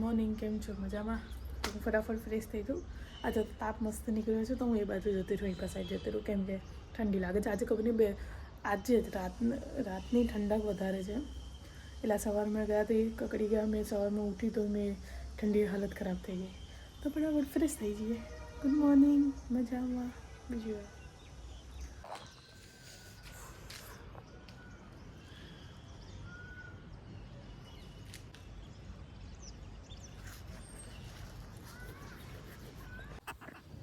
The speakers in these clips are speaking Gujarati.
મોર્નિંગ, કેમ છો? મજામાં? તો હું ફટાફટ ફ્રેશ થઈ જાઉં. આજે તાપ મસ્ત નીકળ્યો છે તો હું એ બાજુ જતી રહું, એક સાઈડ જતી રહું, કેમ કે ઠંડી લાગે છે. આજે ખબર નહીં આજે જ રાતની ઠંડક વધારે છે. એટલે સવારમાં ગયા તો એ કકડી ગયા. મેં સવારમાં ઉઠી તો મેં ઠંડી હાલત ખરાબ થઈ ગઈ. તો ફટાફટ ફ્રેશ થઈ જઈએ. ગુડ મોર્નિંગ, મજામાં બીજું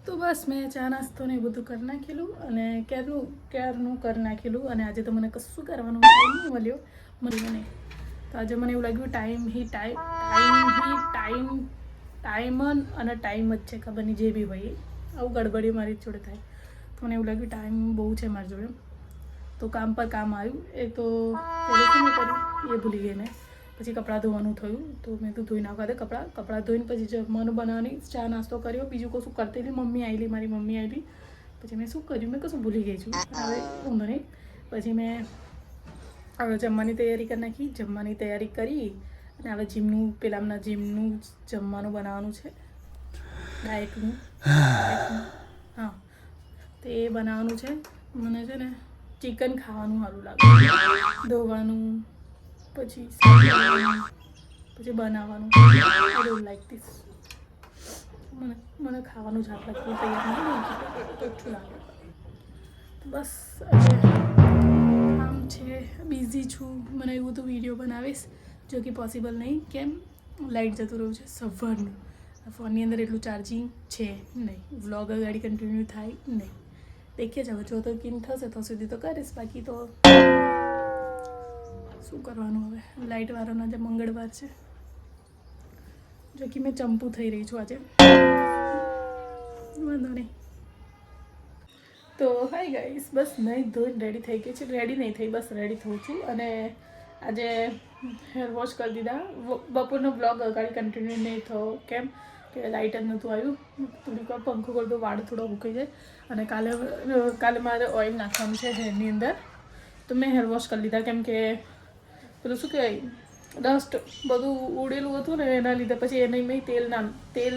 તો બસ મેં ચા નાસ્તો ને બધું કરી નાખેલું અને ક્યારનું કરી નાખેલું. અને આજે તો મને કશું કરવાનું ટાઈમ નહીં મળ્યો મને. તો આજે મને એવું લાગ્યું ટાઈમ અને ટાઈમ જ છે, ખબર નહીં જે બી હોય આવું ગડબડી મારી જોડે થાય. તો મને એવું લાગ્યું ટાઈમ બહુ છે મારી જોડે, તો કામ પર કામ આવ્યું. એ તો પહેલું શું કર્યું એ ભૂલી ગઈ મેં. પછી કપડાં ધોવાનું થયું તો મેં તો ધોઈ નાખવા દે કપડાં ધોઈને પછી જમવાનું બનાવવાની ચા નાસ્તો કર્યો. બીજું કશું કરતી હતી. મારી મમ્મી આવી. પછી મેં શું કર્યું, મેં કશું ભૂલી ગઈ છું. હવે ઊંધો નહીં. પછી મેં હવે જમવાની તૈયારી કરી નાખી. જમવાની તૈયારી કરી અને હવે જીમનું જમવાનું બનાવવાનું છે, ડાયટનું. હા, તો એ બનાવવાનું છે. મને છે ને ચિકન ખાવાનું સારું લાગે. ધોવાનું પછી બનાવવાનું આઈ ડોન્ટ લાઈક ધીસ. મને ખાવાનું જ હાથ લાગતું તૈયાર નહીં તો ઓછું લાગે. બસ કામ છે, બિઝી છું. મને એવું તો વિડીયો બનાવીશ જો કે પોસિબલ નહીં. કેમ? લાઇટ જતું રહ્યું છે સવારનું. ફોનની અંદર એટલું ચાર્જિંગ છે નહીં. વ્લોગ ગાડી કન્ટિન્યુ થાય નહીં. દેખીએ જ હવે જો તો કિન થશે તો સુધી તો કરીશ, બાકી તો શું કરવાનું. હવે લાઇટવાળાનો આજે મંગળવાર છે, જો કે મેં ચંપુ થઈ રહી છું આજે. વાંધો નહીં. તો હાય ગાઈસ, બસ નહીં ધોઈને રેડી થઈ ગઈ છે. રેડી નહીં થઈ, બસ રેડી થઉં છું. અને આજે હેર વોશ કરી દીધા. બપોરનો બ્લોગ અગાડી કન્ટિન્યુ નહીં થયો, કેમ કે લાઇટ જ નહોતું આવ્યું. થોડીક વાર પંખો કરી દો, વાળ થોડો મૂકી જાય. અને કાલે મારે ઓઇલ નાખવાનું છે હેરની અંદર, તો મેં હેર વોશ કરી લીધા. કેમ કે પેલું શું કહેવાય, ડસ્ટ બધું ઉડેલું હતું ને એના લીધે પછી એને મેં તેલ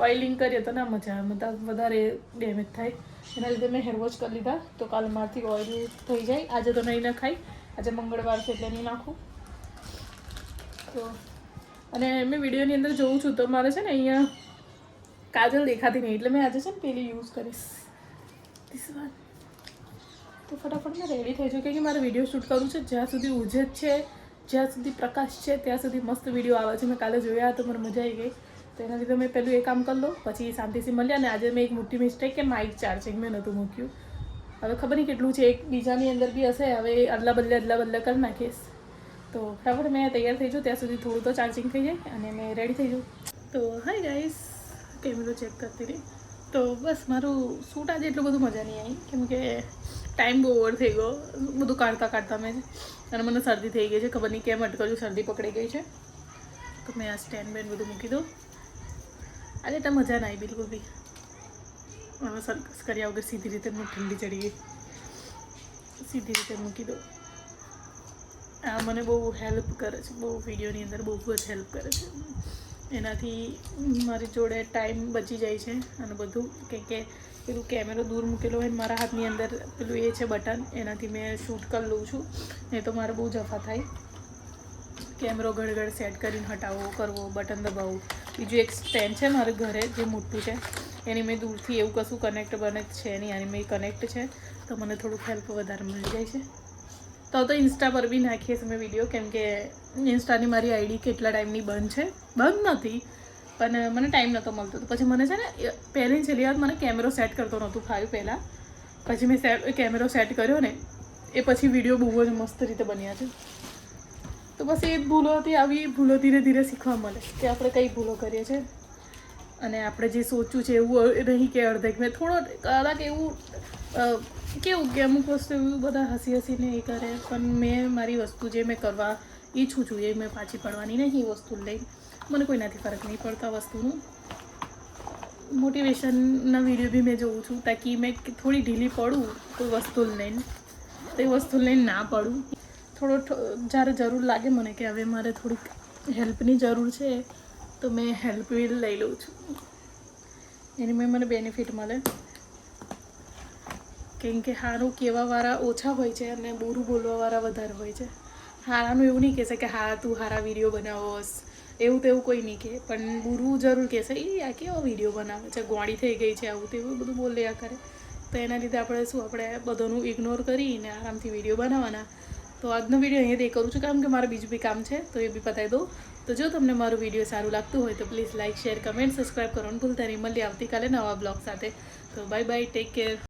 ઓઇલિંગ કરીએ તો ના મજા આવે, વધારે ડેમેજ થાય. એના લીધે મેં હેર વોશ કરી લીધા. તો કાલે મારથી ઓઇલ થઈ જાય. આજે તો નહીં નખાય, આજે મંગળવાર છે એટલે નહીં નાખું. તો અને મેં વિડીયોની અંદર જોઉં છું તો મારે છે ને અહીંયા કાજલ દેખાતી નહીં, એટલે મેં આજે છે ને પેલી યુઝ કરીશ ધીસ વન. તો ફટાફટ મેં રેડી થઈ છું, કે મારે વિડીયો શૂટ કરવું છે. જ્યાં સુધી ઉજેજ છે, જ્યાં સુધી પ્રકાશ છે ત્યાં સુધી મસ્ત વિડીયો આવે છે. મેં કાલે જોયા તો મને મજા આવી ગઈ. તો એના લીધે મેં પહેલું એ કામ કરી લો, પછી શાંતિથી મળ્યા. અને આજે મેં એક મોટી મિસ્ટેક કે માઇક ચાર્જિંગ મેં નહોતું મૂક્યું. હવે ખબર નહીં કેટલું છે, એક બીજાની અંદર બી હશે. હવે અદલા બદલે કરી નાખીશ. તો ફટાફટ મેં તૈયાર થઈ જાઉં ત્યાં સુધી થોડું તો ચાર્જિંગ થઈ જાય અને મેં રેડી થઈ જાઉં. તો હાય ગાઈસ, કેમેરો ચેક કરતી રહી. તો બસ મારું શૂટ આજે એટલું બધું મજા નહીં આવી, કેમ કે ટાઈમ બહુ ઓવર થઈ ગયો બધું કાઢતા મેં. અને મને શરદી થઈ ગઈ છે, ખબર નહીં કેમ અટકળ્યું, શરદી પકડી ગઈ છે. તો મેં આ સ્ટેન્ડ બેન્ડ બધું મૂકી દઉં. આજે તો મજા ના આવી બિલકુલ બી. હવે સરકસ કર્યા વગર સીધી રીતે ઠંડી ચડી ગઈ. સીધી રીતે મૂકી દઉં. આ મને બહુ હેલ્પ કરે છે, બહુ વિડીયોની અંદર બહુ જ હેલ્પ કરે છે. એનાથી મારી જોડે ટાઈમ બચી જાય છે અને બધું. કે પેલું કેમેરો દૂર મૂકેલો હોય ને મારા હાથની અંદર પેલું એ છે બટન, એનાથી મેં શૂટ કરી લઉં છું. નહીં તો મારે બહુ જફા થાય. કેમેરો ગળગળ સેટ કરીને હટાવવો કરવો, બટન દબાવવું. બીજું એક સ્ટેન્ડ છે મારે ઘરે જે મોટું છે, એની મેં દૂરથી એવું કશું કનેક્ટ છે નહીં, આની મેં કનેક્ટ છે તો મને થોડુંક હેલ્પ વધારે મળી જાય છે. તો ઇન્સ્ટા પર બી નાખીએ છીએ મેં વિડીયો, કેમ કે ઇન્સ્ટાની મારી આઈડી કેટલા ટાઈમની બંધ છે. બંધ નથી પણ મને ટાઈમ નહોતો મળતો. તો પછી મને છે ને પહેલી છેલ્લી વાર મને કેમેરો સેટ કરતો નહોતું ફાવ્યું પહેલાં. પછી મેં કેમેરો સેટ કર્યો ને એ પછી વિડીયો બહુ જ મસ્ત રીતે બન્યા છે. તો બસ એ ભૂલો હતી. આવી ભૂલો ધીરે ધીરે શીખવા મળે કે આપણે કઈ ભૂલો કરીએ છીએ. અને આપણે જે સોચ્યું છે એવું નહીં કે અડધેક મેં થોડો કલાક એવું કેવું કે અમુક વસ્તુ એવું બધા હસીને એ કરે, પણ મેં મારી વસ્તુ જે મેં કરવા ઈચ્છું છું એ મેં પાછી પડવાની નહીં. એ વસ્તુ લઈ મને કોઈનાથી ફરક નહીં પડતો. આ વસ્તુનું મોટિવેશનના વિડીયો બી મેં જોઉં છું, તાકી મેં થોડી ઢીલી પડું કોઈ વસ્તુ લઈને તો એ વસ્તુ લઈને ના પડું. થોડો જ્યારે જરૂર લાગે મને કે હવે મારે થોડીક હેલ્પની જરૂર છે તો મેં હેલ્પ વ્હીલ લઈ લઉં છું. એની મેં મને બેનિફિટ મળે, કેમ કે સારું કહેવાવાળા ઓછા હોય છે અને બુરું બોલવાવાળા વધારે હોય છે. હારાનું એવું નહીં કહેશે કે હા તું સારા વિડીયો બનાવોસ, એવું તેવું કોઈ નહીં કહે, પણ બુરું જરૂર કહેશે એ આ કેવો વિડીયો બનાવે છે, ગોળી થઈ ગઈ છે, આવું તેવું બધું બોલ્યા કરે. તો એના લીધે આપણે બધાનું ઇગ્નોર કરીને આરામથી વિડીયો બનાવવાના. તો આજનો વિડીયો અહીંયા કરું છું, કારણ કે મારે બીજું બી કામ છે તો એ બી પતાવી દઉં. તો જો તમને મારું વિડીયો સારું લાગતું હોય તો please like, share, comment, subscribe કરવાનું ભૂલતા નહીં. મળીએ આવતીકાલે નવા બ્લોગ સાથે. તો બાય બાય, ટેક કેર.